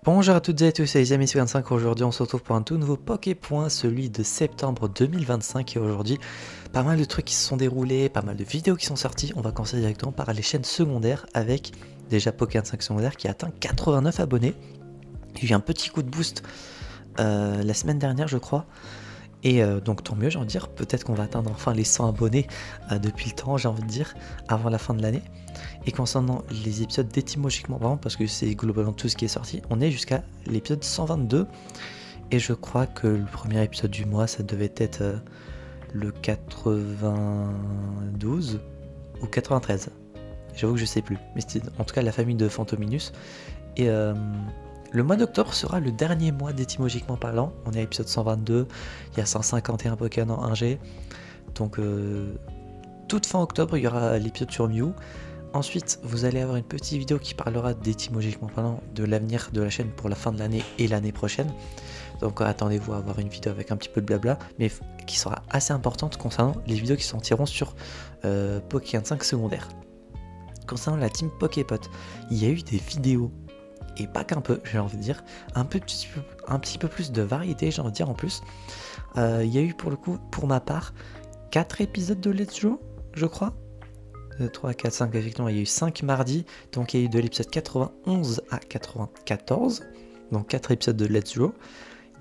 Bonjour à toutes et à tous, c'est les amis 25. Aujourd'hui on se retrouve pour un tout nouveau Poképoint, celui de septembre 2025. Et aujourd'hui, pas mal de trucs qui se sont déroulés, pas mal de vidéos qui sont sorties. On va commencer directement par les chaînes secondaires avec déjà Poké25 secondaire qui a atteint 89 abonnés. Il y a eu un petit coup de boost la semaine dernière je crois. Et donc tant mieux, j'ai envie de dire, peut-être qu'on va atteindre enfin les 100 abonnés depuis le temps, j'ai envie de dire, avant la fin de l'année. Et concernant les épisodes d'étymologiquement parlant, parce que c'est globalement tout ce qui est sorti, on est jusqu'à l'épisode 122. Et je crois que le premier épisode du mois, ça devait être le 92 ou 93. J'avoue que je sais plus, mais c'était en tout cas la famille de Fantominus. Et le mois d'octobre sera le dernier mois d'étymologiquement parlant. On est à l'épisode 122, il y a 151 Pokémon en 1G. Donc toute fin octobre, il y aura l'épisode sur Mew. Ensuite, vous allez avoir une petite vidéo qui parlera d'étymologiquement parlant de l'avenir de la chaîne pour la fin de l'année et l'année prochaine. Donc attendez-vous à avoir une vidéo avec un petit peu de blabla, mais qui sera assez importante concernant les vidéos qui sortiront sur Poké25 secondaire. Concernant la team Poképot, il y a eu des vidéos, et pas qu'un peu, j'ai envie de dire, un petit peu plus de variété, j'ai envie de dire en plus. Il y a eu pour le coup, pour ma part, 4 épisodes de Let's Go, je crois. 3, 4, 5, effectivement, il y a eu 5 mardis, donc il y a eu de l'épisode 91 à 94, donc 4 épisodes de Let's Go.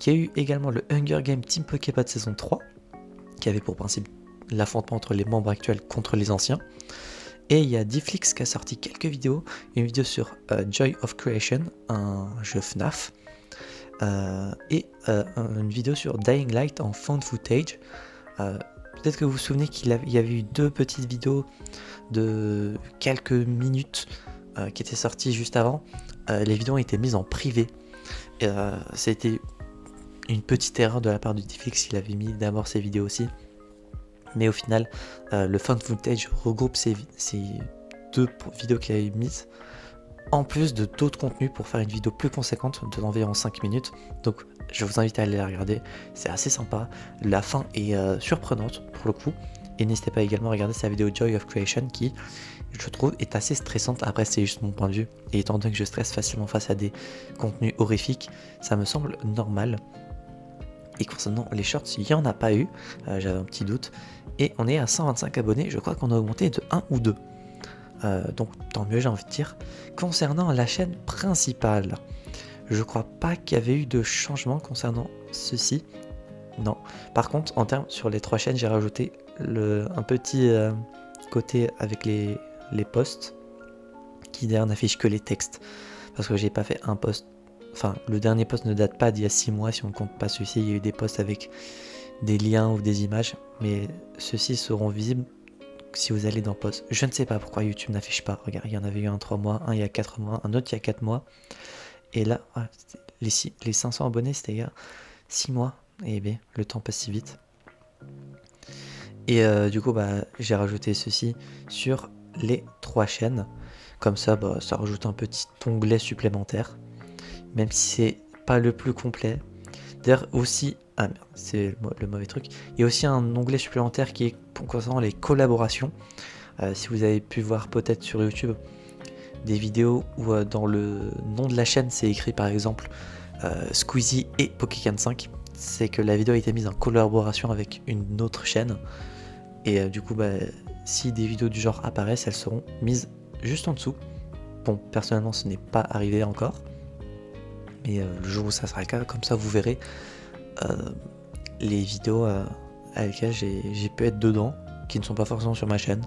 Il y a eu également le Hunger Game Team Poképod saison 3, qui avait pour principe l'affrontement entre les membres actuels contre les anciens. Et il y a Difflix qui a sorti quelques vidéos, une vidéo sur Joy of Creation, un jeu FNAF, et une vidéo sur Dying Light en found footage. Peut-être que vous vous souvenez qu'il y avait eu 2 petites vidéos de quelques minutes qui étaient sorties juste avant. Les vidéos ont été mises en privé. C'était une petite erreur de la part du Difflix, il avait mis d'abord ces vidéos aussi. Mais au final, le found footage regroupe ces 2 vidéos qu'il avait mises, en plus de d'autres contenus pour faire une vidéo plus conséquente d'environ 5 minutes. Donc je vous invite à aller la regarder, c'est assez sympa. La fin est surprenante pour le coup. Et n'hésitez pas également à regarder sa vidéo Joy of Creation qui, je trouve, est assez stressante. Après, c'est juste mon point de vue. Et étant donné que je stresse facilement face à des contenus horrifiques, ça me semble normal. Et concernant les shorts, il n'y en a pas eu, j'avais un petit doute. Et on est à 125 abonnés, je crois qu'on a augmenté de 1 ou 2. Donc tant mieux, j'ai envie de dire. Concernant la chaîne principale, je crois pas qu'il y avait eu de changement concernant ceci. Non. Par contre, en termes sur les 3 chaînes, j'ai rajouté un petit côté avec les posts qui d'ailleurs n'affiche que les textes. Parce que j'ai pas fait un post. Enfin, le dernier post ne date pas d'il y a 6 mois, si on ne compte pas celui-ci. Il y a eu des posts avec des liens ou des images, mais ceux-ci seront visibles si vous allez dans post. Je ne sais pas pourquoi YouTube n'affiche pas. Regarde, il y en avait eu un 3 mois, un il y a 4 mois, un autre il y a 4 mois. Et là, les 500 abonnés, c'était il y a 6 mois. Et bien, le temps passe si vite. Et du coup, j'ai rajouté ceci sur les 3 chaînes. Comme ça, ça rajoute un petit onglet supplémentaire. Même si c'est pas le plus complet. D'ailleurs aussi, ah merde, c'est le mauvais truc. Il y a aussi un onglet supplémentaire qui est concernant les collaborations. Si vous avez pu voir peut-être sur YouTube des vidéos où dans le nom de la chaîne c'est écrit par exemple Squeezie et Poké45, c'est que la vidéo a été mise en collaboration avec une autre chaîne. Et du coup, si des vidéos du genre apparaissent, elles seront mises juste en dessous. Bon, personnellement, ce n'est pas arrivé encore. Mais le jour où ça sera le cas, comme ça vous verrez les vidéos avec lesquelles j'ai pu être dedans, qui ne sont pas forcément sur ma chaîne.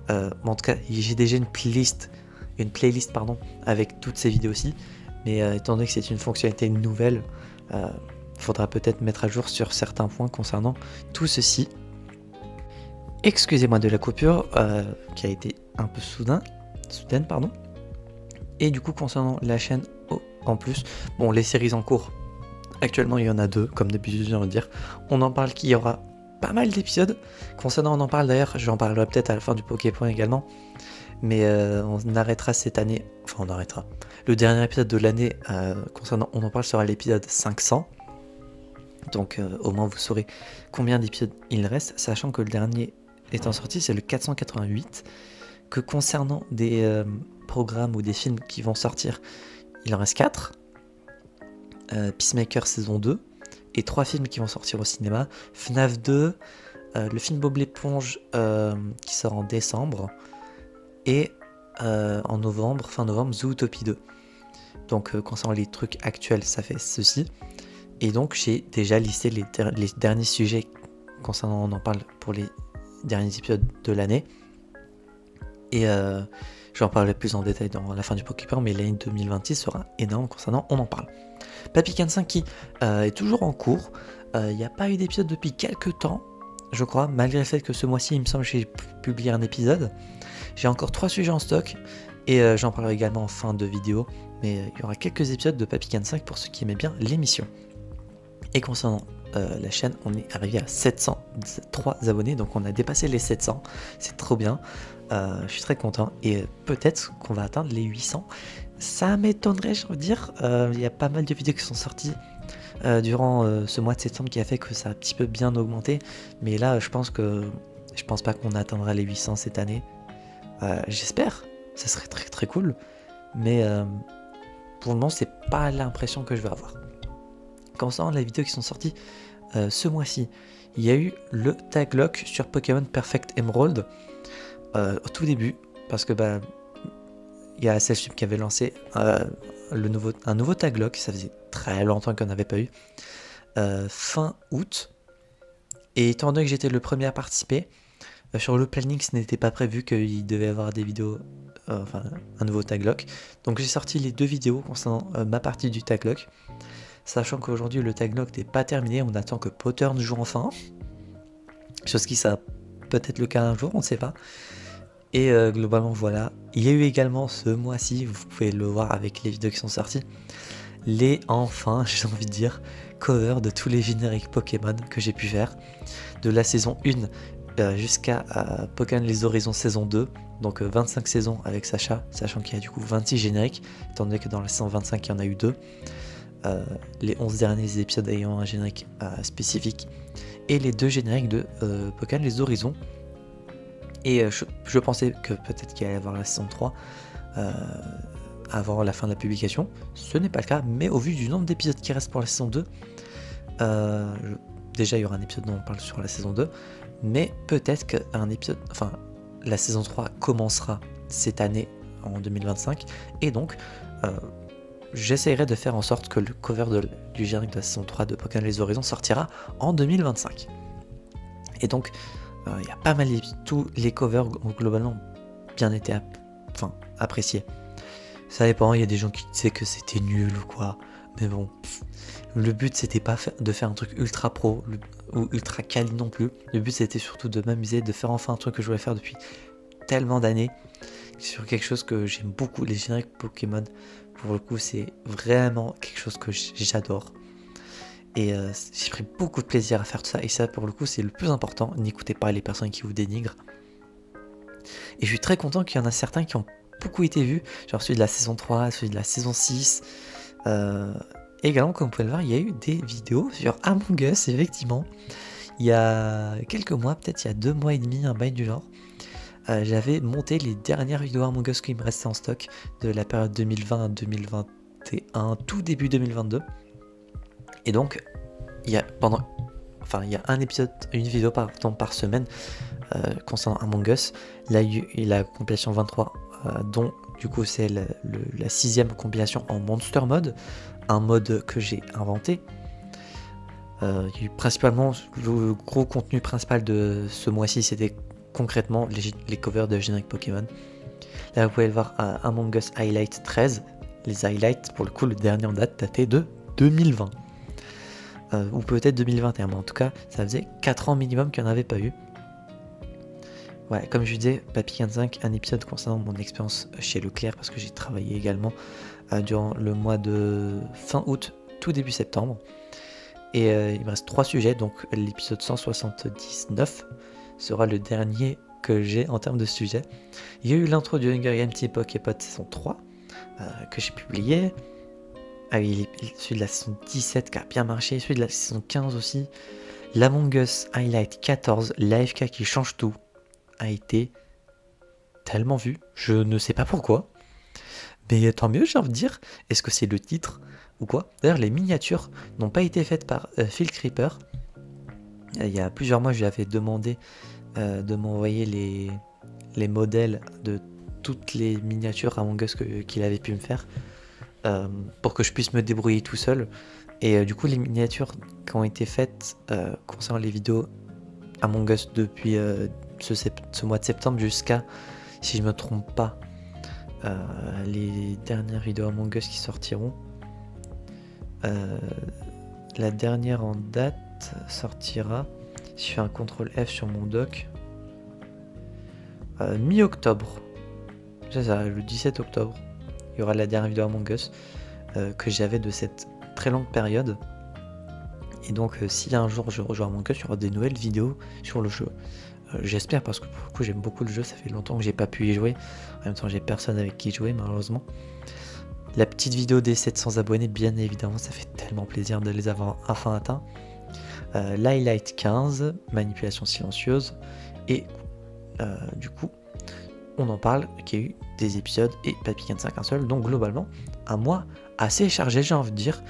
Mais en tout cas, j'ai déjà une playlist avec toutes ces vidéos aussi. Mais étant donné que c'est une fonctionnalité nouvelle, il faudra peut-être mettre à jour sur certains points concernant tout ceci. Excusez-moi de la coupure qui a été un peu soudaine, pardon. Et du coup, concernant la chaîne en plus, bon, les séries en cours, actuellement il y en a 2, comme d'habitude, j'ai envie de dire. On en parle qu'il y aura pas mal d'épisodes. Concernant, on en parle d'ailleurs, j'en parlerai peut-être à la fin du Poképoint également. Mais on arrêtera cette année, enfin on arrêtera. Le dernier épisode de l'année concernant on en parle sera l'épisode 500. Donc au moins vous saurez combien d'épisodes il reste, sachant que le dernier étant sorti c'est le 488. Que concernant des programmes ou des films qui vont sortir, il en reste 4. Peacemaker saison 2, et 3 films qui vont sortir au cinéma. FNAF 2, le film Bob l'éponge qui sort en décembre, et en novembre, fin novembre, Zootopie 2. Donc concernant les trucs actuels, ça fait ceci. Et donc j'ai déjà listé les derniers sujets concernant, on en parle pour les derniers épisodes de l'année. Et j'en parlerai plus en détail dans la fin du Pokémon, mais l'année 2026 sera énorme concernant, on en parle. Papy 5 qui est toujours en cours. Il n'y a pas eu d'épisode depuis quelques temps, je crois, malgré le fait que ce mois-ci, il me semble que j'ai publié un épisode. J'ai encore 3 sujets en stock, et j'en parlerai également en fin de vidéo, mais il y aura quelques épisodes de Papy 5 pour ceux qui aimaient bien l'émission. Et concernant la chaîne, on est arrivé à 703 abonnés, donc on a dépassé les 700, c'est trop bien. Je suis très content, et peut-être qu'on va atteindre les 800. Ça m'étonnerait, je veux dire. Il y a pas mal de vidéos qui sont sorties durant ce mois de septembre qui a fait que ça a un petit peu bien augmenté, mais là je pense pas qu'on atteindra les 800 cette année. J'espère, ça serait très très cool, mais pour le moment c'est pas l'impression que je vais avoir. Concernant les vidéos qui sont sorties ce mois-ci, il y a eu le tag lock sur Pokémon Perfect Emerald au tout début, parce que il y a Cellsub qui avait lancé un nouveau tag lock, ça faisait très longtemps qu'on n'avait pas eu, fin août, et étant donné que j'étais le premier à participer, sur le planning ce n'était pas prévu qu'il devait y avoir des vidéos, un nouveau tag lock, donc j'ai sorti les 2 vidéos concernant ma partie du tag lock. Sachant qu'aujourd'hui le tag lock n'est pas terminé, on attend que Pattern joue enfin. Chose qui sera peut-être le cas un jour, on ne sait pas. Et globalement voilà. Il y a eu également ce mois-ci, vous pouvez le voir avec les vidéos qui sont sorties, j'ai envie de dire, covers de tous les génériques Pokémon que j'ai pu faire. De la saison 1 jusqu'à Pokémon Les Horizons saison 2. Donc 25 saisons avec Sacha, sachant qu'il y a du coup 26 génériques, étant donné que dans la saison 25 il y en a eu 2. Les 11 derniers épisodes ayant un générique spécifique, et les 2 génériques de Pokémon Les Horizons. Et je pensais que peut-être qu'il allait y avoir la saison 3 avant la fin de la publication. Ce n'est pas le cas, mais au vu du nombre d'épisodes qui restent pour la saison 2, déjà il y aura un épisode dont on parle sur la saison 2, mais peut-être qu'un épisode, la saison 3 commencera cette année en 2025, et donc j'essaierai de faire en sorte que le cover du générique de la saison 3 de Pokémon Les Horizons sortira en 2025. Et donc, il y a pas mal tous les covers ont globalement bien été appréciés. Ça dépend, il y a des gens qui disaient que c'était nul ou quoi. Mais bon, le but c'était pas de faire un truc ultra pro ou ultra quali non plus. Le but c'était surtout de m'amuser, de faire enfin un truc que je voulais faire depuis tellement d'années. Sur quelque chose que j'aime beaucoup, les génériques Pokémon. Pour le coup, c'est vraiment quelque chose que j'adore. Et j'ai pris beaucoup de plaisir à faire tout ça. Et ça, pour le coup, c'est le plus important. N'écoutez pas les personnes qui vous dénigrent. Et je suis très content qu'il y en a certains qui ont beaucoup été vus. Genre celui de la saison 3, celui de la saison 6. Également, comme vous pouvez le voir, il y a eu des vidéos sur Among Us, effectivement. Il y a quelques mois, peut-être il y a 2 mois et demi, un bail du genre. J'avais monté les dernières vidéos Among Us qui me restaient en stock de la période 2020 à 2021, tout début 2022. Et donc, il y a un épisode, une vidéo par semaine concernant Among Us. Là, il y a eu la compilation 23, dont du coup c'est la 6ème compilation en Monster Mode, un mode que j'ai inventé. Il y a eu principalement, le gros contenu principal de ce mois-ci, c'était concrètement les covers de générique Pokémon. Là vous pouvez le voir à Among Us Highlight 13. Les highlights, pour le coup, le dernier en date datait de 2020. Ou peut-être 2021, mais en tout cas, ça faisait 4 ans minimum qu'il n'y en avait pas eu. Ouais, comme je disais, Papy 5, un épisode concernant mon expérience chez Leclerc, parce que j'ai travaillé également durant le mois de fin août, tout début septembre. Et il me reste 3 sujets, donc l'épisode 179 sera le dernier que j'ai en termes de sujet. Il y a eu l'intro du Hunger Games Team Poképod saison 3 que j'ai publié. Ah oui, celui de la saison 17 qui a bien marché, celui de la saison 15 aussi. L'Among Us Highlight 14, l'AFK qui change tout, a été tellement vu, je ne sais pas pourquoi. Mais tant mieux, j'ai envie de dire. Est-ce que c'est le titre ou quoi? D'ailleurs, les miniatures n'ont pas été faites par Phil Creeper. Il y a plusieurs mois, je lui avais demandé de m'envoyer les modèles de toutes les miniatures Among Us qu'il avait pu me faire pour que je puisse me débrouiller tout seul. Et du coup, les miniatures qui ont été faites concernant les vidéos Among Us depuis ce mois de septembre jusqu'à, si je me trompe pas, les dernières vidéos Among Us qui sortiront. La dernière en date sortira, si je fais un CTRL F sur mon doc, mi-octobre. C'est ça, le 17 octobre. Il y aura la dernière vidéo Among Us que j'avais de cette très longue période. Et donc si un jour je rejoins Among Us, il y aura des nouvelles vidéos sur le jeu. J'espère, parce que pour le coup j'aime beaucoup le jeu, ça fait longtemps que j'ai pas pu y jouer. En même temps j'ai personne avec qui jouer malheureusement. La petite vidéo des 700 abonnés, bien évidemment, ça fait tellement plaisir de les avoir enfin atteints. L'highlight 15, manipulation silencieuse. Et du coup, on en parle qu'il y a eu des épisodes et Papy 5 un seul. Donc globalement, un mois assez chargé, j'ai envie de dire.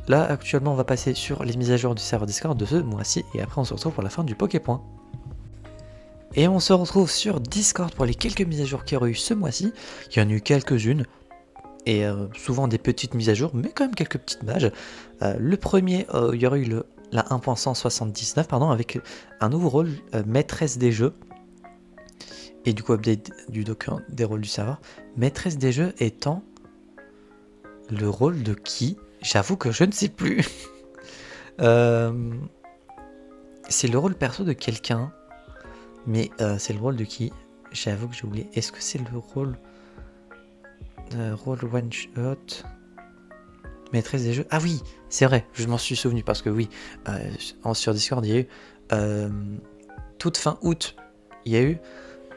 Là, actuellement, on va passer sur les mises à jour du serveur Discord de ce mois-ci. Et après, on se retrouve pour la fin du Poképoint. Et on se retrouve sur Discord pour les quelques mises à jour qu'il y aura eu ce mois-ci. Il y en a eu quelques-unes. Et souvent des petites mises à jour, mais quand même quelques petites mages. Le premier, il y aurait eu la 1.179, pardon, avec un nouveau rôle, maîtresse des jeux. Et du coup, update du document des rôles du serveur. Maîtresse des jeux étant le rôle de qui? J'avoue que je ne sais plus. C'est le rôle perso de quelqu'un. Mais c'est le rôle de qui? J'avoue que j'ai oublié. Est-ce que c'est le rôle... rôle one shot, maîtresse des jeux? Ah oui, c'est vrai, je m'en suis souvenu parce que oui, sur Discord il y a eu toute fin août, il y a eu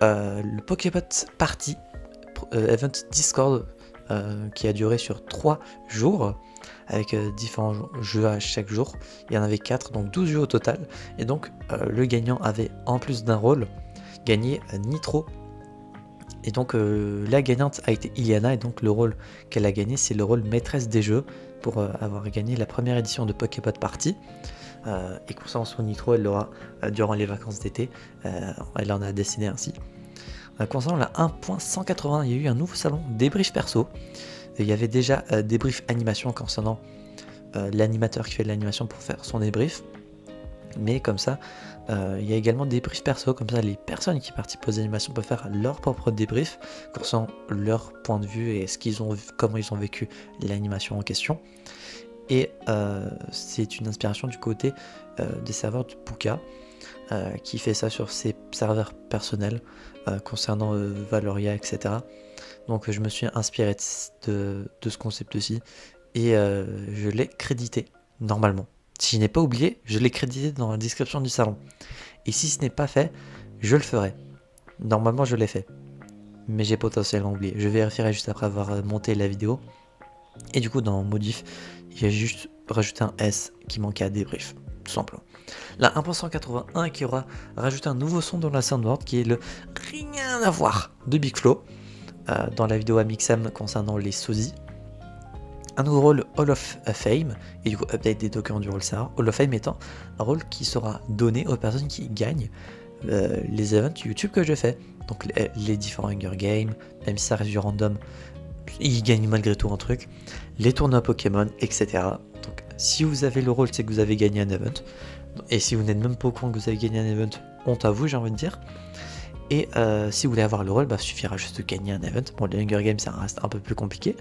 le Pokébot Party event Discord qui a duré sur 3 jours avec différents jeux à chaque jour. Il y en avait 4, donc 12 jeux au total. Et donc le gagnant avait, en plus d'un rôle, gagné Nitro. Et donc la gagnante a été Iliana, et donc le rôle qu'elle a gagné, c'est le rôle maîtresse des jeux pour avoir gagné la première édition de Pokébot Party. Et concernant son Nitro, elle l'aura durant les vacances d'été. Elle en a décidé ainsi. Concernant la 1.180, il y a eu un nouveau salon débrief perso. Il y avait déjà débrief animation concernant l'animateur qui fait de l'animation pour faire son débrief. Mais comme ça, il y a également des débriefs perso, comme ça les personnes qui participent aux animations peuvent faire leur propre débrief concernant leur point de vue et comment ils ont vécu l'animation en question. Et c'est une inspiration du côté des serveurs de Puka qui fait ça sur ses serveurs personnels concernant Valoria, etc. Donc je me suis inspiré de ce concept-ci et je l'ai crédité normalement. Si je n'ai pas oublié, je l'ai crédité dans la description du salon. Et si ce n'est pas fait, je le ferai. Normalement, je l'ai fait. Mais j'ai potentiellement oublié. Je vérifierai juste après avoir monté la vidéo. Et du coup, dans modif, il y a juste rajouté un S qui manquait à débrief. Tout simplement. La 1.181 qui aura rajouté un nouveau son dans la soundboard qui est le rien à voir de Big Flo. Dans la vidéo Amixam concernant les sosies. Un nouveau rôle Hall of Fame, et du coup update des documents du rôle server. Hall of Fame étant un rôle qui sera donné aux personnes qui gagnent les events YouTube que je fais. Donc les différents Hunger Games, même si ça reste du random, ils gagnent malgré tout un truc. Les tournois Pokémon, etc. Donc si vous avez le rôle, c'est que vous avez gagné un event. Et si vous n'êtes même pas au courant que vous avez gagné un event, honte à vous, j'ai envie de dire. Et si vous voulez avoir le rôle, il suffira juste de gagner un event. Bon, les Hunger Games, ça reste un peu plus compliqué.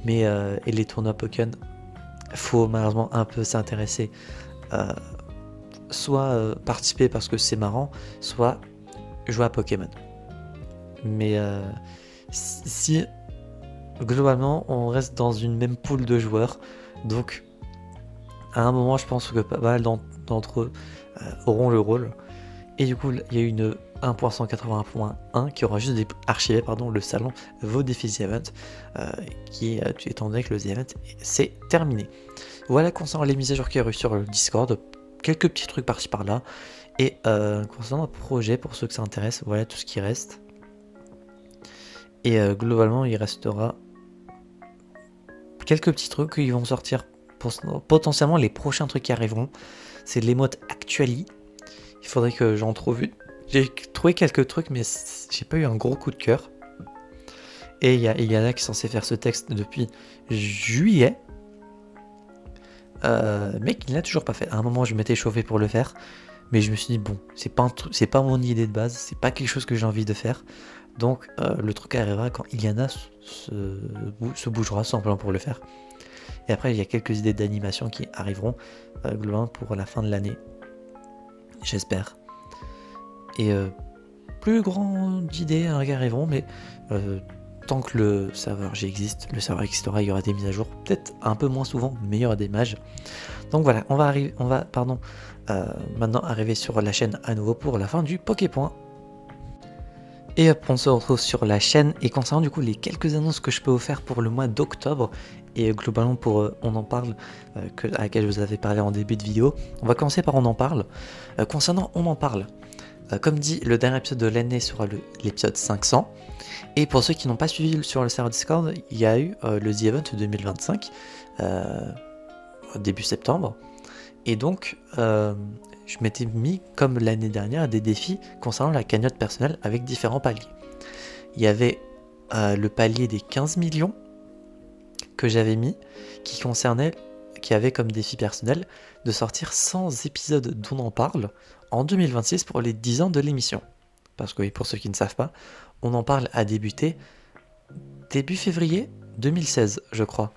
Mais et les tournois Pokémon, faut malheureusement un peu s'intéresser. Soit participer parce que c'est marrant, soit jouer à Pokémon. Mais si globalement on reste dans une même pool de joueurs, donc à un moment je pense que pas mal d'entre eux auront le rôle. Et du coup il y a une 1.181.1 qui aura juste archivé le salon vos défis The Event qui étant donné que le The Event c'est terminé. Voilà concernant les mises à jour qu'il y a eu sur le Discord, quelques petits trucs par-ci par-là, et concernant le projet pour ceux que ça intéresse, voilà tout ce qui reste. Et globalement il restera quelques petits trucs qui vont sortir, potentiellement les prochains trucs qui arriveront. C'est l'émote Actually. Il faudrait que j'en trouve une. J'ai trouvé quelques trucs, mais j'ai pas eu un gros coup de cœur. Et il y a Yana qui est censé faire ce texte depuis juillet. Mais qui ne l'a toujours pas fait. À un moment, je m'étais chauffé pour le faire. Mais je me suis dit, bon, c'est pas mon idée de base. C'est pas quelque chose que j'ai envie de faire. Donc, le truc arrivera quand Iliana se bougera simplement pour le faire. Et après, il y a quelques idées d'animation qui arriveront globalement pour la fin de l'année. J'espère. Et plus grandes idées arriveront, mais tant que le serveur existe, le serveur existera, il y aura des mises à jour, peut-être un peu moins souvent, mais il y aura des mages. Donc voilà, on va maintenant arriver sur la chaîne à nouveau pour la fin du Poképoint. Et hop, on se retrouve sur la chaîne, et concernant du coup les quelques annonces que je peux vous faire pour le mois d'octobre, et globalement pour On en parle, à laquelle je vous avais parlé en début de vidéo, on va commencer par On en parle. Concernant On en parle, comme dit, le dernier épisode de l'année sera l'épisode 500, et pour ceux qui n'ont pas suivi sur le serveur Discord, il y a eu le The Event 2025, début septembre, et donc je m'étais mis, comme l'année dernière, des défis concernant la cagnotte personnelle avec différents paliers. Il y avait le palier des 15 millions que j'avais mis, qui avait comme défi personnel de sortir 100 épisodes d'On en parle en 2026 pour les 10 ans de l'émission. Parce que oui, pour ceux qui ne savent pas, On en parle a débuté début février 2016, je crois.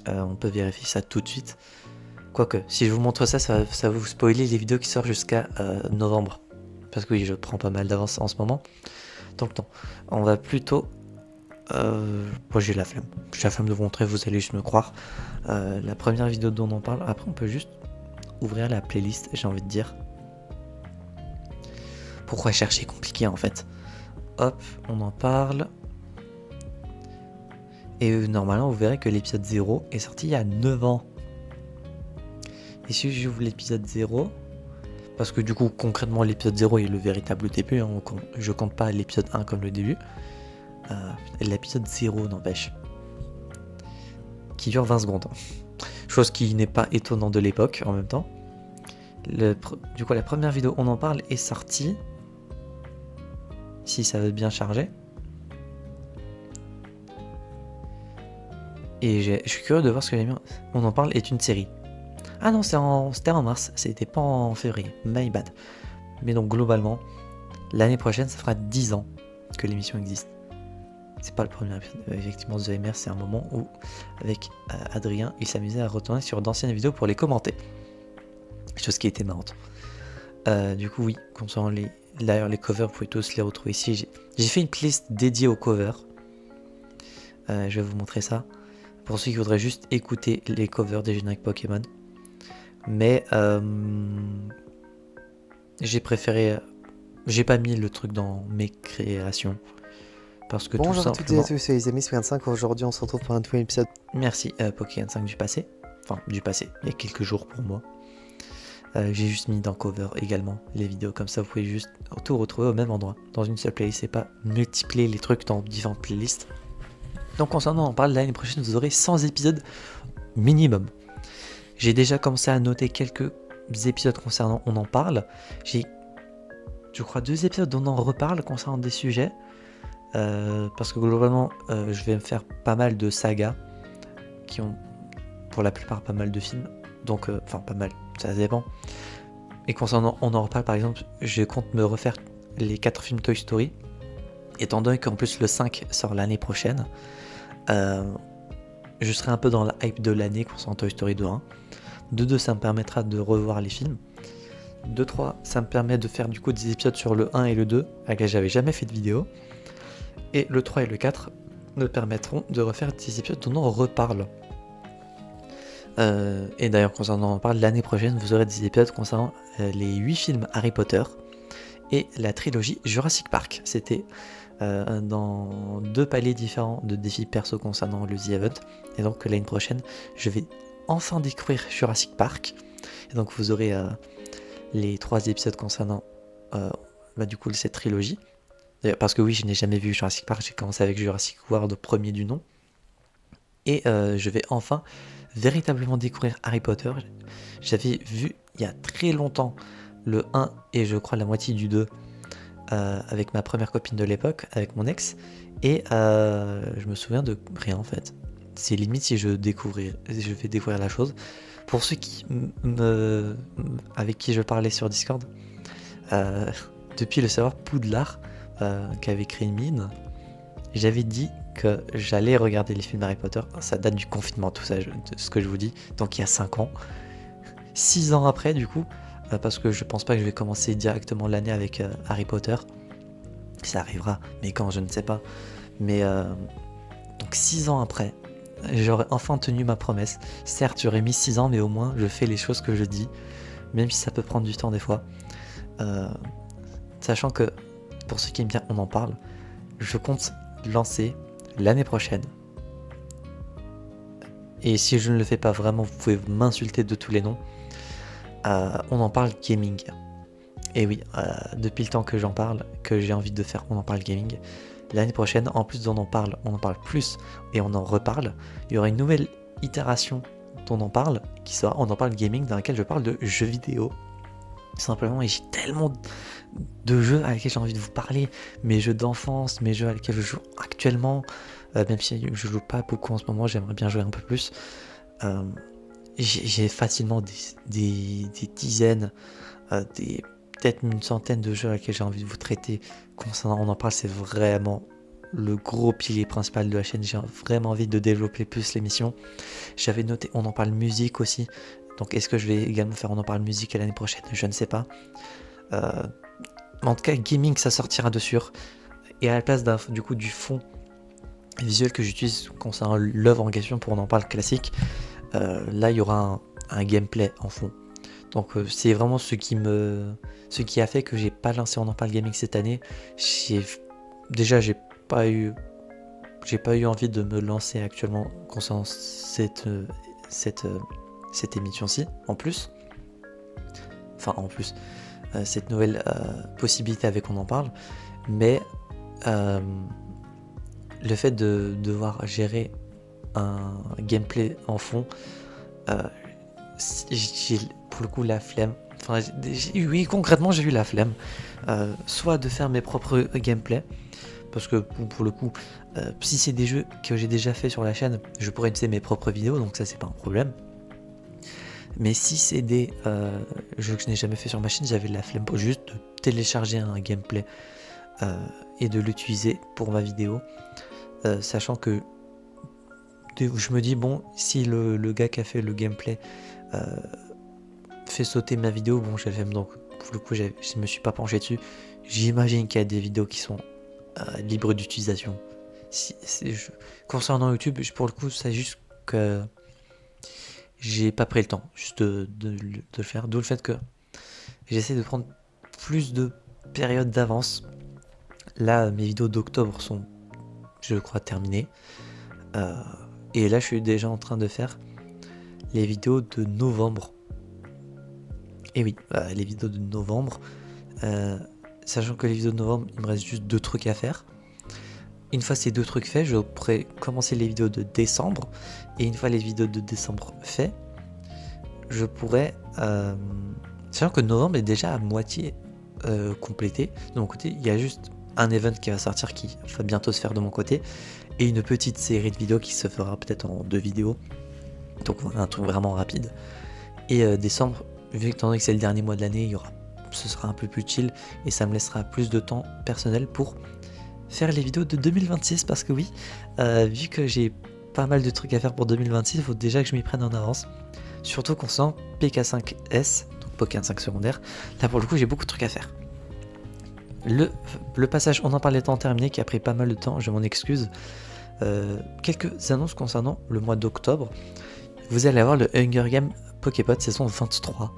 On peut vérifier ça tout de suite. Quoique, si je vous montre ça, ça va vous spoiler les vidéos qui sortent jusqu'à novembre. Parce que oui, je prends pas mal d'avance en ce moment. Donc non, on va plutôt... Moi j'ai la flemme. J'ai la flemme de vous montrer, vous allez juste me croire. La première vidéo dont on en parle, après on peut juste ouvrir la playlist, j'ai envie de dire. Pourquoi chercher compliqué en fait? Hop, on en parle. Et normalement vous verrez que l'épisode 0 est sorti il y a 9 ans. Et si j'ouvre l'épisode 0, parce que du coup concrètement l'épisode 0 est le véritable début, hein, je compte pas l'épisode 1 comme le début. L'épisode 0 n'empêche, qui dure 20 secondes. Chose qui n'est pas étonnant de l'époque en même temps. Du coup la première vidéo On en parle est sortie. Si ça veut bien charger. Et je suis curieux de voir ce que j'ai mis. On en parle est une série. Ah non, c'était en mars, c'était pas en février, my bad. Mais donc globalement, l'année prochaine, ça fera 10 ans que l'émission existe. C'est pas le premier épisode. Effectivement, The MR, c'est un moment où, avec Adrien, il s'amusait à retourner sur d'anciennes vidéos pour les commenter. Chose qui était marrante. Du coup, oui, concernant d'ailleurs les covers, vous pouvez tous les retrouver ici. J'ai fait une playlist dédiée aux covers. Je vais vous montrer ça. Pour ceux qui voudraient juste écouter les covers des génériques Pokémon. Mais j'ai préféré... J'ai pas mis le truc dans mes créations. Parce que bonjour tout simplement... à toutes et à tous, c'est les amis Square5. Aujourd'hui on se retrouve pour un nouvel épisode. Merci Pokémon 5 du passé. Enfin du passé, il y a quelques jours pour moi. J'ai juste mis dans cover également les vidéos. Comme ça vous pouvez juste tout retrouver au même endroit. Dans une seule playlist et pas multiplier les trucs dans différentes playlists. Donc concernant On en parle, l'année prochaine vous aurez 100 épisodes minimum. J'ai déjà commencé à noter quelques épisodes concernant On en parle. J'ai, je crois, 2 épisodes dont on en reparle concernant des sujets. Parce que globalement, je vais me faire pas mal de sagas qui ont, pour la plupart, pas mal de films. Donc, enfin, pas mal, ça dépend. Et concernant On en reparle, par exemple, je compte me refaire les 4 films Toy Story. Étant donné qu'en plus le 5 sort l'année prochaine, je serai un peu dans la hype de l'année concernant Toy Story 2-1. De 2, ça me permettra de revoir les films. De 3, ça me permet de faire du coup des épisodes sur le 1 et le 2, à laquelle j'avais jamais fait de vidéo. Et le 3 et le 4 me permettront de refaire des épisodes dont on reparle. Et d'ailleurs, concernant On en parle, l'année prochaine, vous aurez des épisodes concernant les 8 films Harry Potter et la trilogie Jurassic Park. C'était dans 2 paliers différents de défis perso concernant le The Event. Et donc l'année prochaine, je vais enfin découvrir Jurassic Park. Et donc vous aurez les 3 épisodes concernant du coup cette trilogie. Parce que oui, je n'ai jamais vu Jurassic Park, j'ai commencé avec Jurassic World, premier du nom. Et je vais enfin véritablement découvrir Harry Potter. J'avais vu il y a très longtemps le 1 et je crois la moitié du 2 avec ma première copine de l'époque, avec mon ex, et je me souviens de rien en fait. C'est limite si je vais découvrir la chose. Pour ceux avec qui je parlais sur Discord, depuis le serveur Poudlard qu'avait créé Mine, j'avais dit que j'allais regarder les films Harry Potter. Ça date du confinement, tout ça, ce que je vous dis, donc il y a 5 ans. 6 ans après du coup, parce que je pense pas que je vais commencer directement l'année avec Harry Potter. Ça arrivera, mais quand, je ne sais pas. Mais donc 6 ans après, j'aurais enfin tenu ma promesse. Certes, j'aurais mis 6 ans, mais au moins je fais les choses que je dis, même si ça peut prendre du temps des fois. Sachant que, pour ceux qui aiment bien, on en parle, je compte lancer l'année prochaine. Et si je ne le fais pas vraiment, vous pouvez m'insulter de tous les noms. On en parle gaming. Et oui, depuis le temps que j'en parle, que j'ai envie de faire On en parle gaming, l'année prochaine, en plus d'on en parle plus et on en reparle, il y aura une nouvelle itération d'On en parle qui sera On en parle gaming, dans laquelle je parle de jeux vidéo. Simplement, et j'ai tellement de jeux à lesquels j'ai envie de vous parler, mes jeux d'enfance, mes jeux à lesquels je joue actuellement, même si je joue pas beaucoup en ce moment, j'aimerais bien jouer un peu plus. J'ai facilement des dizaines, peut-être une centaine de jeux à lesquels j'ai envie de vous traiter. Concernant On en parle, c'est vraiment le gros pilier principal de la chaîne. J'ai vraiment envie de développer plus l'émission. J'avais noté On en parle musique aussi. Donc est-ce que je vais également faire On en parle musique à l'année prochaine? Je ne sais pas. En tout cas, gaming, ça sortira de sûr. Et à la place du fond visuel que j'utilise concernant l'œuvre en question pour On en parle classique, là il y aura un gameplay en fond. Donc c'est vraiment ce qui a fait que j'ai pas lancé On en parle gaming cette année. Déjà j'ai pas eu envie de me lancer actuellement concernant cette émission-ci, en plus, cette nouvelle possibilité avec On en parle, mais le fait de devoir gérer un gameplay en fond, j'ai pour le coup la flemme. Oui, concrètement j'ai eu la flemme, soit de faire mes propres gameplays, parce que pour le coup, si c'est des jeux que j'ai déjà fait sur la chaîne, je pourrais utiliser mes propres vidéos, donc ça c'est pas un problème. Mais si c'est des jeux que je n'ai jamais fait sur ma chaîne, j'avais la flemme juste de télécharger un gameplay et de l'utiliser pour ma vidéo, sachant que je me dis, bon, si le gars qui a fait le gameplay fait sauter ma vidéo, bon, j'ai la flemme, donc pour le coup je me suis pas penché dessus. J'imagine qu'il y a des vidéos qui sont libres d'utilisation. Concernant YouTube, pour le coup, c'est juste que j'ai pas pris le temps juste de le faire, d'où le fait que j'essaie de prendre plus de périodes d'avance. Là, mes vidéos d'octobre sont, je crois, terminées, et là je suis déjà en train de faire les vidéos de novembre. Et oui, les vidéos de novembre, sachant que les vidéos de novembre, il me reste juste 2 trucs à faire. Une fois ces 2 trucs faits, je pourrais commencer les vidéos de décembre. Et une fois les vidéos de décembre faits, je pourrais... sachant que novembre est déjà à moitié complété. De mon côté, il y a juste un event qui va sortir qui va bientôt se faire de mon côté. Et une petite série de vidéos qui se fera peut-être en 2 vidéos. Donc un truc vraiment rapide. Et décembre, vu que c'est le dernier mois de l'année, ce sera un peu plus chill. Et ça me laissera plus de temps personnel pour faire les vidéos de 2026, parce que oui, vu que j'ai pas mal de trucs à faire pour 2026, il faut déjà que je m'y prenne en avance, surtout concernant PK5S, donc Pokémon 5 secondaire. Là pour le coup j'ai beaucoup de trucs à faire. Le passage On en parle étant terminé, qui a pris pas mal de temps, je m'en excuse. Quelques annonces concernant le mois d'octobre. Vous allez avoir le Hunger Games Poképod saison 23.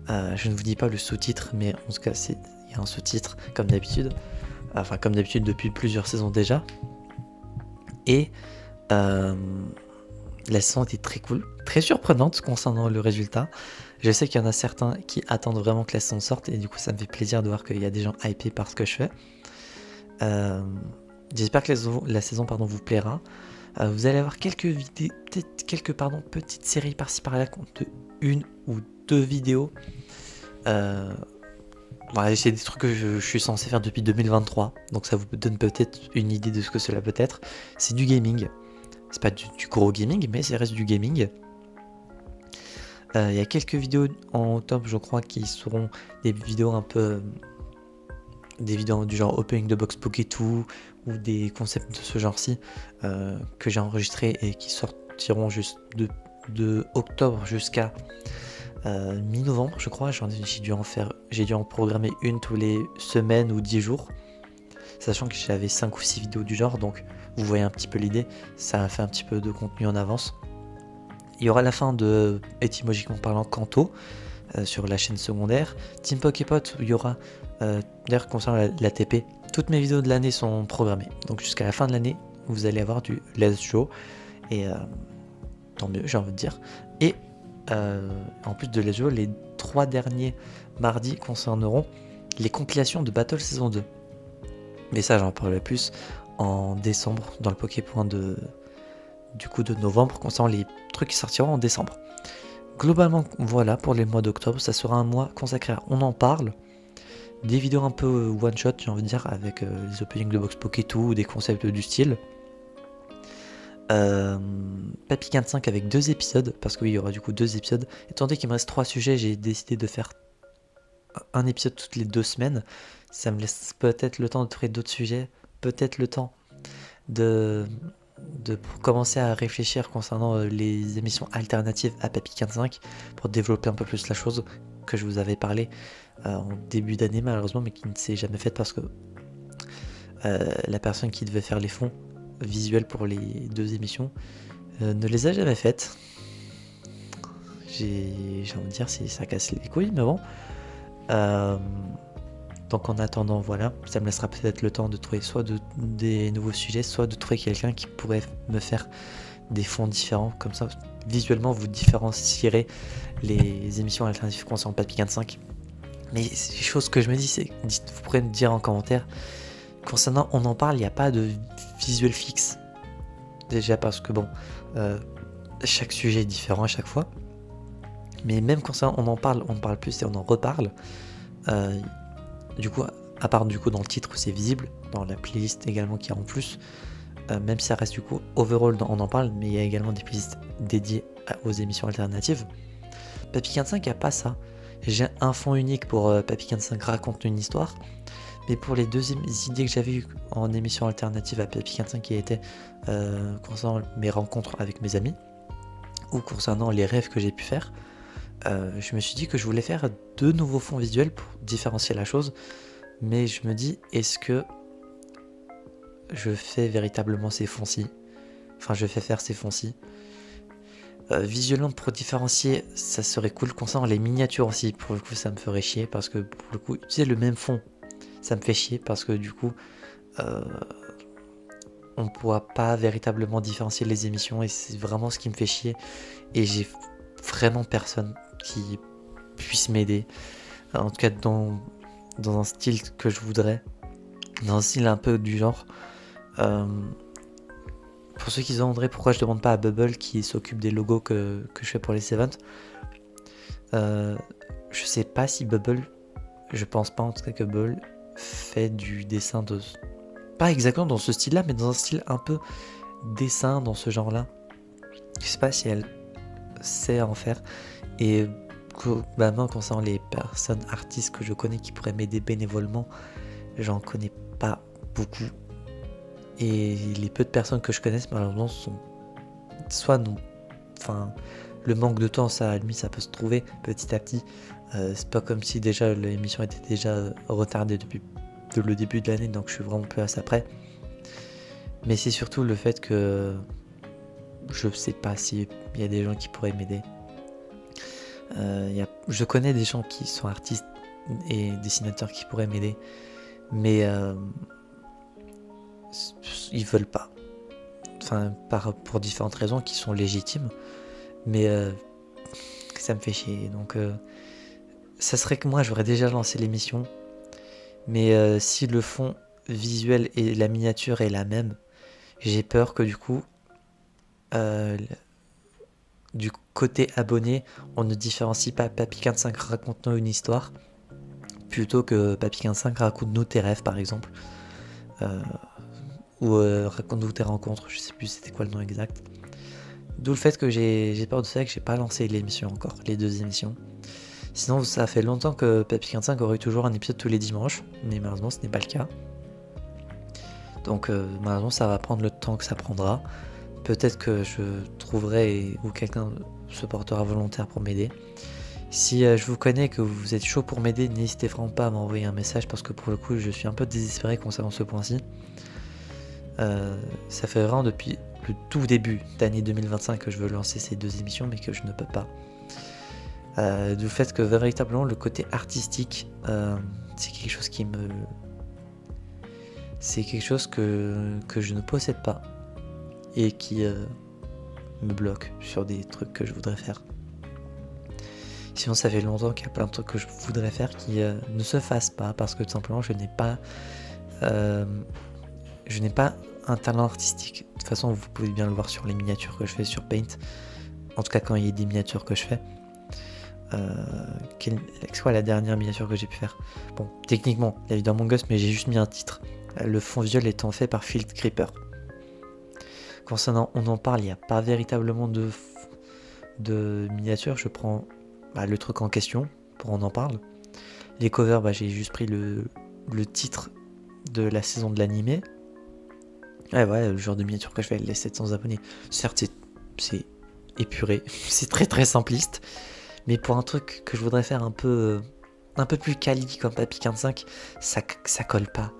Je ne vous dis pas le sous-titre, mais en tout cas il y a un sous-titre comme d'habitude. Enfin, comme d'habitude depuis plusieurs saisons déjà. Et la saison était très cool, très surprenante concernant le résultat. Je sais qu'il y en a certains qui attendent vraiment que la saison sorte, et du coup ça me fait plaisir de voir qu'il y a des gens hypés par ce que je fais. J'espère que la saison vous plaira. Vous allez avoir quelques vidéos, peut-être quelques petites séries par-ci par-là, de 1 ou 2 vidéos. C'est des trucs que je suis censé faire depuis 2023, donc ça vous donne peut-être une idée de ce que cela peut être. C'est du gaming, c'est pas du gros gaming, mais ça reste du gaming. Il y a quelques vidéos en top, je crois, qui seront des vidéos un peu... des vidéos du genre Opening the Box Pokétoo ou des concepts de ce genre-ci que j'ai enregistré et qui sortiront juste de octobre jusqu'à mi-novembre, je crois. J'ai dû en programmer une tous les semaines ou 10 jours, sachant que j'avais 5 ou 6 vidéos du genre, donc vous voyez un petit peu l'idée, ça a fait un petit peu de contenu en avance. Il y aura la fin de étymologiquement parlant Kanto sur la chaîne secondaire. Team Poképot, où il y aura d'ailleurs concernant la TP, toutes mes vidéos de l'année sont programmées, donc jusqu'à la fin de l'année vous allez avoir du Let's Show, et tant mieux, j'ai envie de dire. Et en plus de Let's Show, les 3 derniers mardis concerneront les compilations de Battle saison 2, mais ça j'en parlerai plus en décembre dans le Poképoint de novembre, concernant les trucs qui sortiront en décembre. Globalement, voilà pour les mois d'octobre, ça sera un mois consacré à On en parle, des vidéos un peu one shot, j'ai envie de dire, avec les openings de box Pokétoo ou des concepts du style. Papy 45 avec 2 épisodes, parce qu'il y aura du coup 2 épisodes. Étant donné qu'il me reste 3 sujets, j'ai décidé de faire un épisode toutes les 2 semaines. Ça me laisse peut-être le temps de trouver d'autres sujets, peut-être le temps de commencer à réfléchir concernant les émissions alternatives à Papy 45 pour développer un peu plus la chose que je vous avais parlé en début d'année malheureusement, mais qui ne s'est jamais faite parce que la personne qui devait faire les fonds visuels pour les 2 émissions ne les a jamais faites. J'ai envie de dire, ça casse les couilles, mais bon. Donc en attendant, voilà, ça me laissera peut-être le temps de trouver soit des nouveaux sujets, soit de trouver quelqu'un qui pourrait me faire des fonds différents. Comme ça, visuellement, vous différencierez les émissions alternatives concernant Papy 45. Mais c'est des choses que je me dis, vous pourrez me dire en commentaire. Concernant On en parle, il n'y a pas de visuel fixe. Déjà parce que bon, chaque sujet est différent à chaque fois. Mais même concernant On en parle plus et on en reparle. Du coup, à part du coup dans le titre où c'est visible, dans la playlist également qui est en plus, même si ça reste du coup overall dans On en parle, mais il y a également des playlists dédiées aux émissions alternatives. Papy 45 il n'y a pas ça. J'ai un fond unique pour Papy 45 raconte une histoire, mais pour les 2 idées que j'avais eues en émission alternative à Papy 45 qui étaient concernant mes rencontres avec mes amis, ou concernant les rêves que j'ai pu faire, je me suis dit que je voulais faire 2 nouveaux fonds visuels pour différencier la chose, mais je me dis, est-ce que je fais véritablement ces fonds-ci? Enfin, je fais faire ces fonds-ci. Visuellement, pour différencier, ça serait cool. Concernant les miniatures aussi, pour le coup, ça me ferait chier, parce que pour le coup, utiliser le même fond, ça me fait chier, parce que du coup, on ne pourra pas véritablement différencier les émissions, et c'est vraiment ce qui me fait chier, et j'ai vraiment personne qui puisse m'aider, en tout cas dans un style que je voudrais, dans un style un peu du genre. Pour ceux qui se demanderaient pourquoi je demande pas à Bubble qui s'occupe des logos que je fais pour les events, je sais pas si Bubble, je pense pas en tout cas que Bubble fait du dessin pas exactement dans ce style là, mais dans un style un peu dessin dans ce genre là. Je sais pas si elle sait en faire, et globalement concernant les personnes artistes que je connais qui pourraient m'aider bénévolement, j'en connais pas beaucoup, et les peu de personnes que je connaisse malheureusement sont soit non, enfin le manque de temps, ça à la limite ça peut se trouver petit à petit, c'est pas comme si déjà l'émission était déjà retardée depuis le début de l'année, donc je suis vraiment plus à ça près, mais c'est surtout le fait que je sais pas s'il y a des gens qui pourraient m'aider. Je connais des gens qui sont artistes et dessinateurs qui pourraient m'aider, mais ils veulent pas. Enfin, pour différentes raisons qui sont légitimes, mais ça me fait chier. Donc, ça serait que moi, j'aurais déjà lancé l'émission, mais si le fond visuel et la miniature est la même, j'ai peur que du coup, du côté abonné, on ne différencie pas Papy15 raconte-nous une histoire plutôt que Papy15 raconte-nous tes rêves par exemple, ou raconte-nous tes rencontres, je sais plus c'était quoi le nom exact. D'où le fait que j'ai peur de ça, que j'ai pas lancé l'émission encore, les 2 émissions. Sinon ça fait longtemps que Papy15 aurait eu toujours un épisode tous les dimanches, mais malheureusement ce n'est pas le cas. Donc malheureusement ça va prendre le temps que ça prendra. Peut-être que je trouverai ou quelqu'un se portera volontaire pour m'aider. Si je vous connais, que vous êtes chaud pour m'aider, n'hésitez vraiment pas à m'envoyer un message parce que pour le coup je suis un peu désespéré concernant ce point-ci. Ça fait vraiment depuis le tout début d'année 2025 que je veux lancer ces 2 émissions mais que je ne peux pas. Du fait que véritablement le côté artistique c'est quelque chose qui me... C'est quelque chose que je ne possède pas et qui me bloque sur des trucs que je voudrais faire. Sinon ça fait longtemps qu'il y a plein de trucs que je voudrais faire qui ne se fassent pas parce que tout simplement je n'ai pas un talent artistique. De toute façon vous pouvez bien le voir sur les miniatures que je fais sur Paint, en tout cas quand il y a des miniatures que je fais. C'est quoi la dernière miniature que j'ai pu faire? Bon, techniquement il y a évidemment Among Us mais j'ai juste mis un titre, le fond visuel étant fait par Field Creeper. Concernant on en parle, il n'y a pas véritablement de miniature, je prends le truc en question pour on en parle. Les covers, j'ai juste pris le titre de la saison de l'animé. Ouais, le genre de miniature que je fais, les 700 abonnés. Certes, c'est épuré, c'est très très simpliste, mais pour un truc que je voudrais faire un peu plus quali comme Papy15, ça colle pas.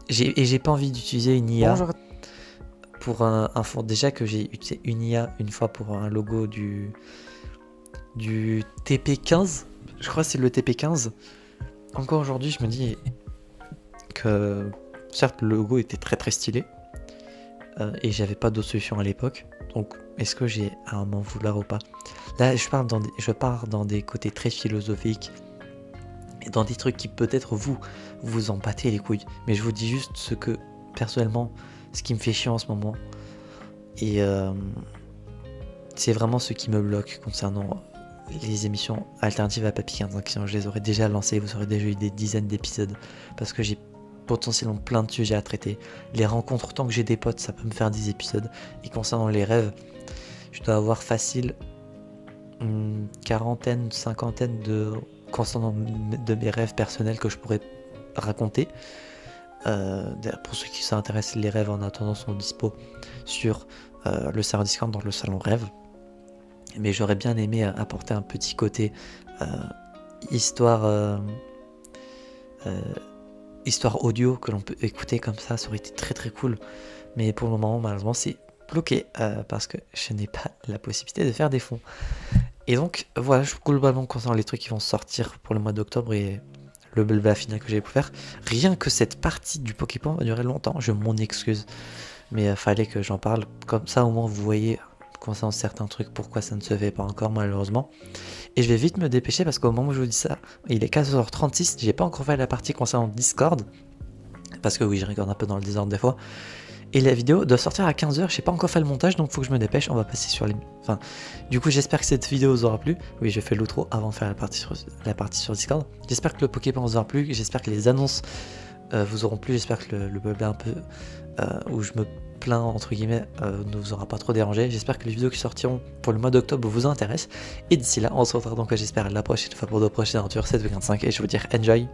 J'ai pas envie d'utiliser une IA. Bonjour. Pour un fond, déjà que j'ai utilisé une IA une fois pour un logo du TP15, je crois que c'est le TP15. Encore aujourd'hui je me dis que certes le logo était très très stylé et j'avais pas d'autre solution à l'époque, donc est-ce que j'ai à m'en vouloir ou pas? Là je pars dans des côtés très philosophiques et dans des trucs qui peut-être vous en battez les couilles, mais je vous dis juste ce que personnellement ce qui me fait chier en ce moment et c'est vraiment ce qui me bloque concernant les émissions alternatives à Papy15. Sinon je les aurais déjà lancées, vous aurez déjà eu des dizaines d'épisodes parce que j'ai potentiellement plein de sujets à traiter. Les rencontres, tant que j'ai des potes, ça peut me faire 10 épisodes. Et concernant les rêves, je dois avoir facile une quarantaine, cinquantaine concernant de mes rêves personnels que je pourrais raconter. Pour ceux qui s'intéressent, les rêves en attendant sont dispo sur le serveur Discord dans le salon rêve. Mais j'aurais bien aimé apporter un petit côté histoire audio que l'on peut écouter comme ça aurait été très très cool. Mais pour le moment malheureusement c'est bloqué parce que je n'ai pas la possibilité de faire des fonds. Et donc voilà, globalement concernant les trucs qui vont sortir pour le mois d'octobre et le blabla final que j'ai pu faire, rien que cette partie du Pokémon va durer longtemps, je m'en excuse. Mais fallait que j'en parle, comme ça au moins vous voyez concernant certains trucs pourquoi ça ne se fait pas encore malheureusement. Et je vais vite me dépêcher parce qu'au moment où je vous dis ça, il est 14h36, j'ai pas encore fait la partie concernant Discord, parce que oui je regarde un peu dans le désordre des fois. Et la vidéo doit sortir à 15h, j'ai pas encore fait le montage donc faut que je me dépêche, on va passer sur les... Enfin, du coup j'espère que cette vidéo vous aura plu. Oui j'ai fait l'outro avant de faire la partie sur Discord. J'espère que le Pokémon vous aura plu, j'espère que les annonces vous auront plu, j'espère que le blabla un peu où je me plains entre guillemets ne vous aura pas trop dérangé. J'espère que les vidéos qui sortiront pour le mois d'octobre vous intéressent. Et d'ici là on se retrouvera donc j'espère la prochaine fois pour de prochaines aventures 7.25 et je vous dis enjoy